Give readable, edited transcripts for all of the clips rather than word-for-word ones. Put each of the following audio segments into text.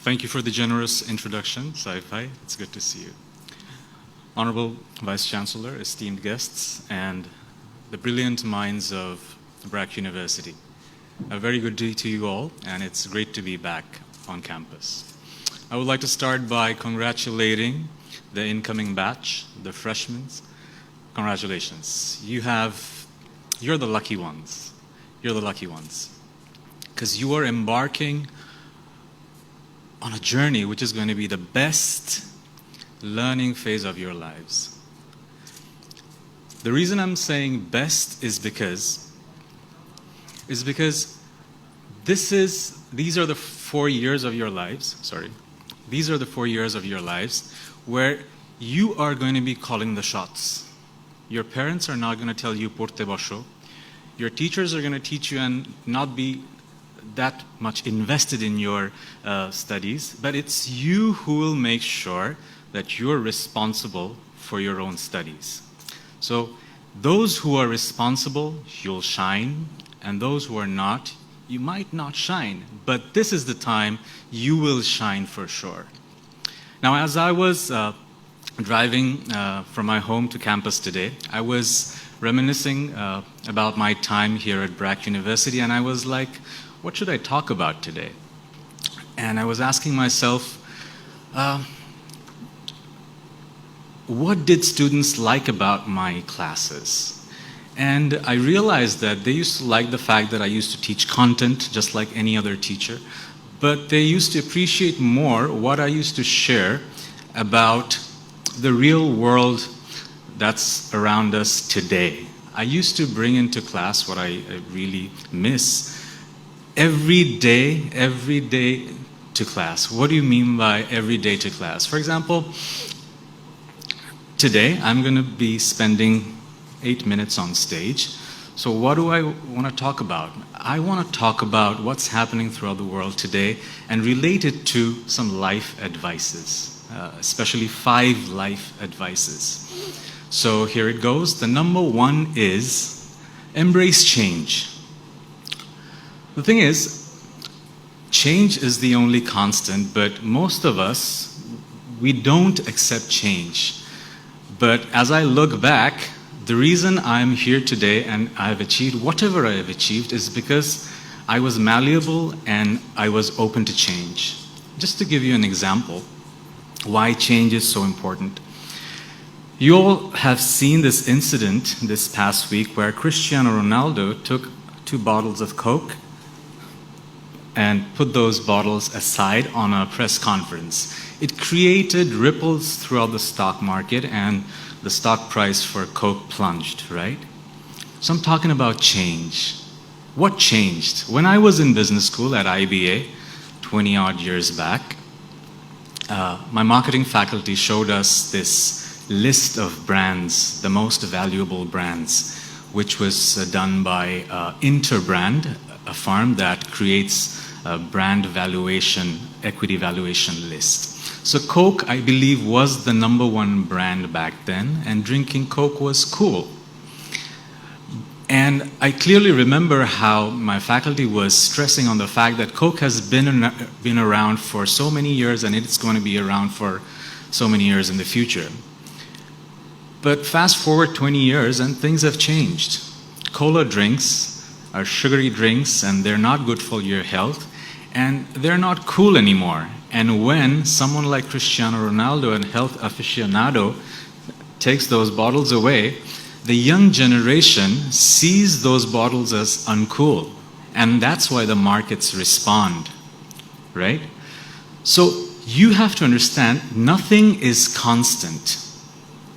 Thank you for the generous introduction, Sci-Fi. It's good to see you. Honorable Vice Chancellor, esteemed guests, and the brilliant minds of BRAC University. A very good day to you all, and it's great to be back on campus. I would like to start by congratulating the incoming batch, the freshmen. Congratulations. You're the lucky ones. You're the lucky ones. Because you are embarking on a journey which is going to be the best learning phase of your lives. The reason I'm saying best is because these are the 4 years of your lives, these are the 4 years of your lives where you are going to be calling the shots. Your parents are not going to tell you porte bosho. Your teachers are going to teach you and not be that much invested in your studies, but it's you who will make sure that you're responsible for your own studies. So those who are responsible, you'll shine, and those who are not, you might not shine, but this is the time you will shine for sure. Now, as I was driving from my home to campus today, I was reminiscing about my time here at BRAC University, and I was like, what should I talk about today? And I was asking myself, what did students like about my classes? And I realized that they used to like the fact that I used to teach content just like any other teacher, but they used to appreciate more what I used to share about the real world that's around us today. I used to bring into class what I really miss. Every day to class. What do you mean by every day to class? For example, today I'm going to be spending 8 minutes on stage. So what do I want to talk about? I want to talk about what's happening throughout the world today and relate it to some life advices, especially 5 life advices. So here it goes. The number 1 is embrace change. The thing is, change is the only constant, but most of us, we don't accept change. But as I look back, the reason I'm here today and I've achieved whatever I have achieved is because I was malleable and I was open to change. Just to give you an example, why change is so important. You all have seen this incident this past week where Cristiano Ronaldo took 2 bottles of Coke and put those bottles aside on a press conference. It created ripples throughout the stock market and the stock price for Coke plunged, right? So I'm talking about change. What changed? When I was in business school at IBA 20 odd years back, my marketing faculty showed us this list of brands, the most valuable brands, which was done by Interbrand, a firm that creates a brand valuation, equity valuation list. So Coke, I believe, was the number 1 brand back then, and drinking Coke was cool. And I clearly remember how my faculty was stressing on the fact that Coke has been around for so many years and it's going to be around for so many years in the future. But fast forward 20 years and things have changed. Cola drinks are sugary drinks and they're not good for your health and they're not cool anymore. And when someone like Cristiano Ronaldo, a health aficionado, takes those bottles away, the young generation sees those bottles as uncool. And that's why the markets respond, right? So you have to understand, nothing is constant.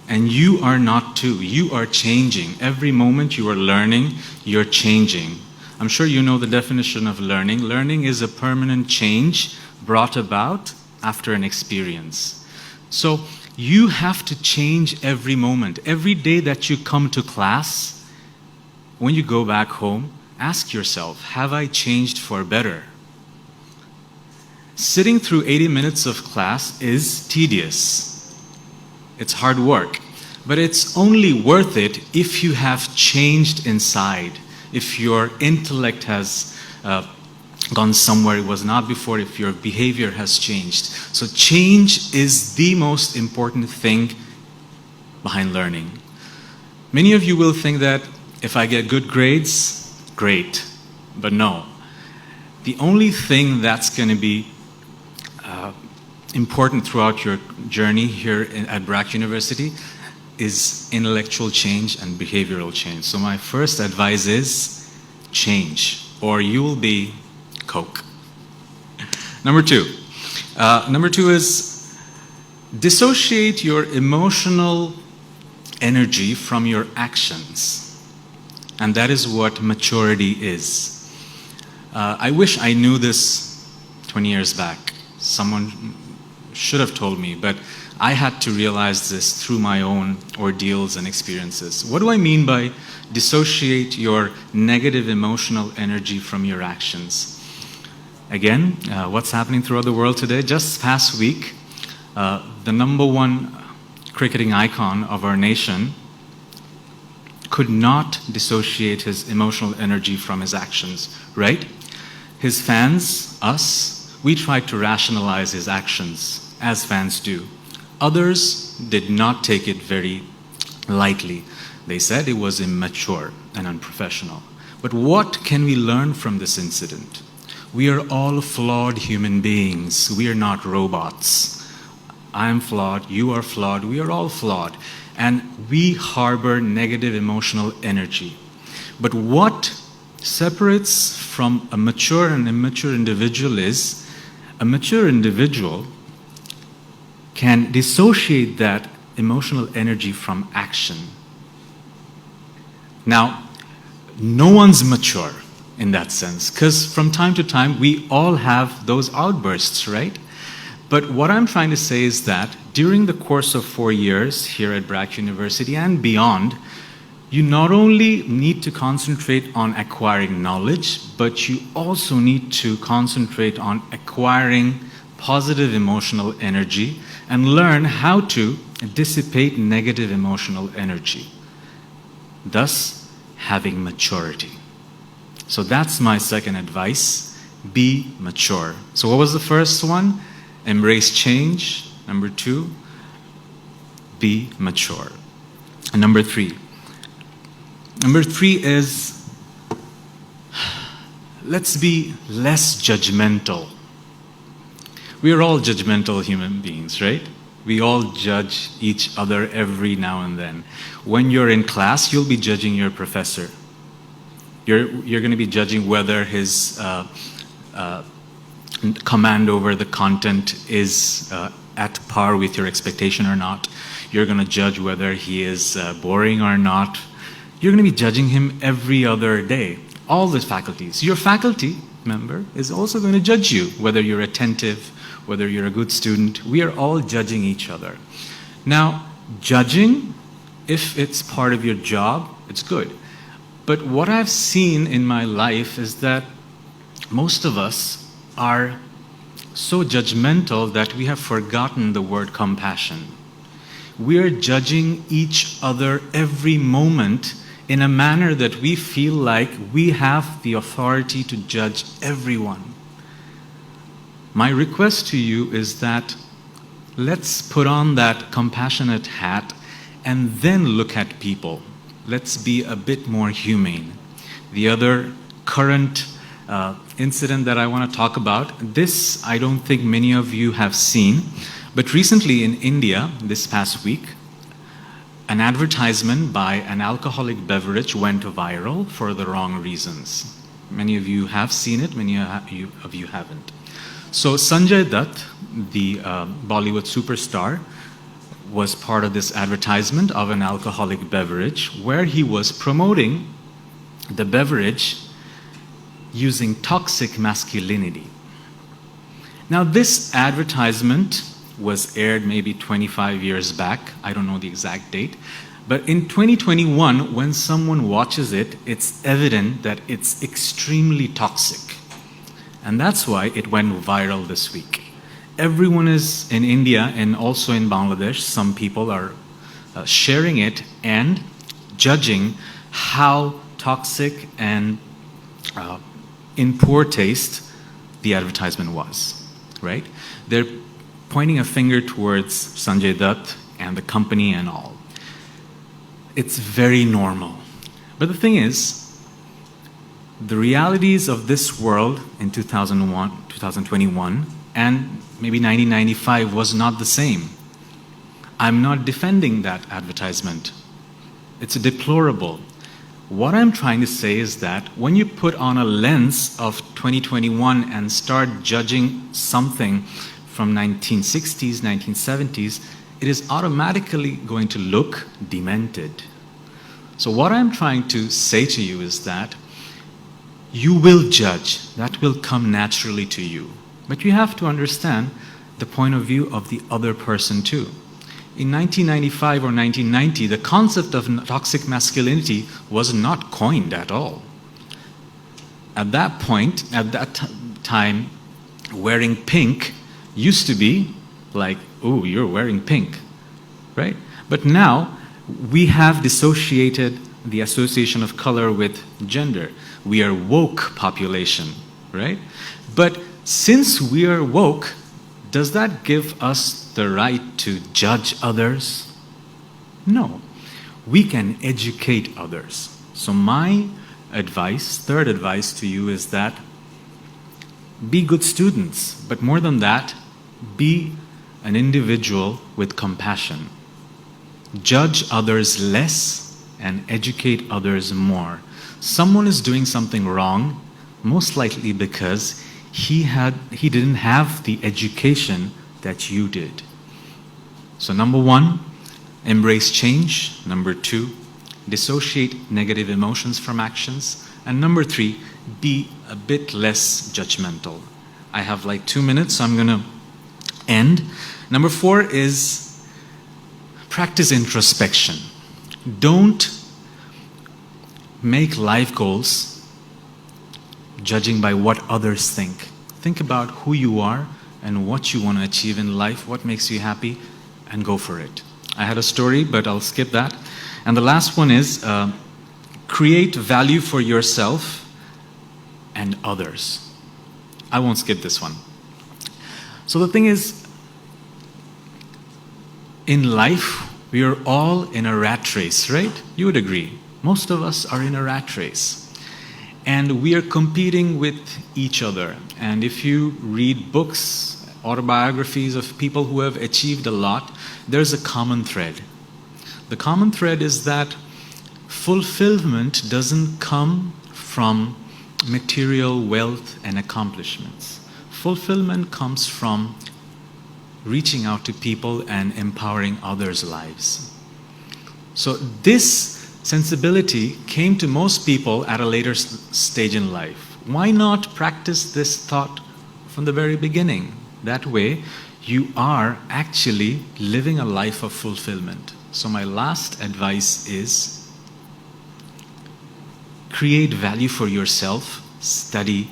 And you are not too. You are changing. Every moment you are learning, you're changing. I'm sure you know the definition of learning. Learning is a permanent change brought about after an experience. So you have to change every moment. Every day that you come to class, when you go back home, ask yourself, have I changed for better? Sitting through 80 minutes of class is tedious. It's hard work, but it's only worth it if you have changed inside, if your intellect has gone somewhere it was not before, if your behavior has changed. So change is the most important thing behind learning. Many of you will think that if I get good grades, great. But no. The only thing that's going to be important throughout your journey here at BRAC University is intellectual change and behavioral change. So my first advice is change, or you will be Coke. Number two is dissociate your emotional energy from your actions. And that is what maturity is. I wish I knew this 20 years back. Someone should have told me, but I had to realize this through my own ordeals and experiences. What do I mean by dissociate your negative emotional energy from your actions? Again, what's happening throughout the world today? Just past week, the #1 cricketing icon of our nation could not dissociate his emotional energy from his actions, right? His fans, us, we tried to rationalize his actions, as fans do. Others did not take it very lightly. They said it was immature and unprofessional. But what can we learn from this incident? We are all flawed human beings. We are not robots. I am flawed, you are flawed, we are all flawed. And we harbor negative emotional energy. But what separates from a mature and immature individual is a mature individual can dissociate that emotional energy from action. Now, no one's mature in that sense, because from time to time we all have those outbursts, right? But what I'm trying to say is that during the course of 4 years here at BRAC University and beyond, you not only need to concentrate on acquiring knowledge, but you also need to concentrate on acquiring positive emotional energy and learn how to dissipate negative emotional energy, thus having maturity. So that's my second advice: be mature. So what was the first one? Embrace change. Number 2, be mature. And number 3 is let's be less judgmental. We are all judgmental human beings, right? We all judge each other every now and then. When you're in class, you'll be judging your professor. You're going to be judging whether his command over the content is at par with your expectation or not. You're going to judge whether he is boring or not. You're going to be judging him every other day. All the faculties. Your faculty member is also going to judge you, whether you're attentive, whether you're a good student. We are all judging each other. Now, judging, if it's part of your job, it's good. But what I've seen in my life is that most of us are so judgmental that we have forgotten the word compassion. We are judging each other every moment in a manner that we feel like we have the authority to judge everyone. My request to you is that let's put on that compassionate hat and then look at people. Let's be a bit more humane. The other current incident that I want to talk about, this I don't think many of you have seen, but recently in India, this past week, an advertisement by an alcoholic beverage went viral for the wrong reasons. Many of you have seen it, many of you haven't. So Sanjay Dutt, the Bollywood superstar, was part of this advertisement of an alcoholic beverage where he was promoting the beverage using toxic masculinity. Now this advertisement was aired maybe 25 years back. I don't know the exact date. But in 2021, when someone watches it, it's evident that it's extremely toxic. And that's why it went viral this week. Everyone is in India and also in Bangladesh, some people are sharing it and judging how toxic and in poor taste the advertisement was, right? They're pointing a finger towards Sanjay Dutt and the company and all. It's very normal. But the thing is, the realities of this world in 2001, 2021, and maybe 1995 was not the same. I'm not defending that advertisement. It's deplorable. What I'm trying to say is that when you put on a lens of 2021 and start judging something from 1960s, 1970s, it is automatically going to look demented. So what I'm trying to say to you is that you will judge. That will come naturally to you. But you have to understand the point of view of the other person too. In 1995 or 1990, the concept of toxic masculinity was not coined at all. At that point, at that time, wearing pink used to be like, oh, you're wearing pink, right? But now, we have dissociated the association of color with gender. We are woke population, right? But since we are woke, does that give us the right to judge others? No. We can educate others. So my advice, third advice to you is that be good students, but more than that, be an individual with compassion. Judge others less and educate others more. Someone is doing something wrong, most likely because he didn't have the education that you did. So number one, embrace change. Number two, dissociate negative emotions from actions. And number three, be a bit less judgmental. I have like 2 minutes, so I'm going to end. Number four is practice introspection. Don't make life goals judging by what others think. Think about who you are and what you want to achieve in life, what makes you happy, and go for it. I had a story, but I'll skip that. And the last one is create value for yourself and others. I won't skip this one. So the thing is, in life, we are all in a rat race, right? You would agree. Most of us are in a rat race. And we are competing with each other. And if you read books, autobiographies of people who have achieved a lot, there's a common thread. The common thread is that fulfillment doesn't come from material wealth and accomplishments. Fulfillment comes from reaching out to people and empowering others' lives. So this sensibility came to most people at a later stage in life. Why not practice this thought from the very beginning? That way, you are actually living a life of fulfillment. So my last advice is create value for yourself, study,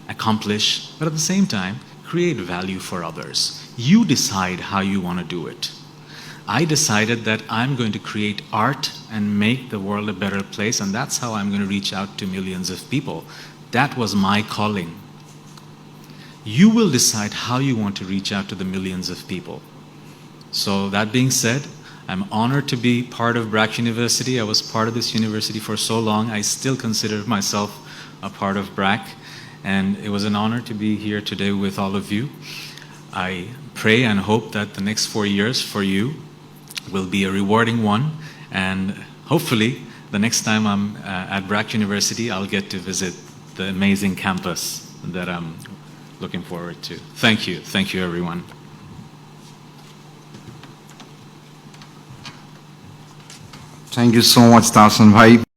accomplish, but at the same time, create value for others. You decide how you want to do it. I decided that I'm going to create art and make the world a better place, and that's how I'm going to reach out to millions of people. That was my calling. You will decide how you want to reach out to the millions of people. So that being said, I'm honored to be part of BRAC University. I was part of this university for so long. I still consider myself a part of BRAC, and it was an honor to be here today with all of you. I pray and hope that the next 4 years for you will be a rewarding one, and hopefully the next time I'm at BRAC University, I'll get to visit the amazing campus that I'm looking forward to. Thank you everyone. Thank you so much, Tahsan bhai.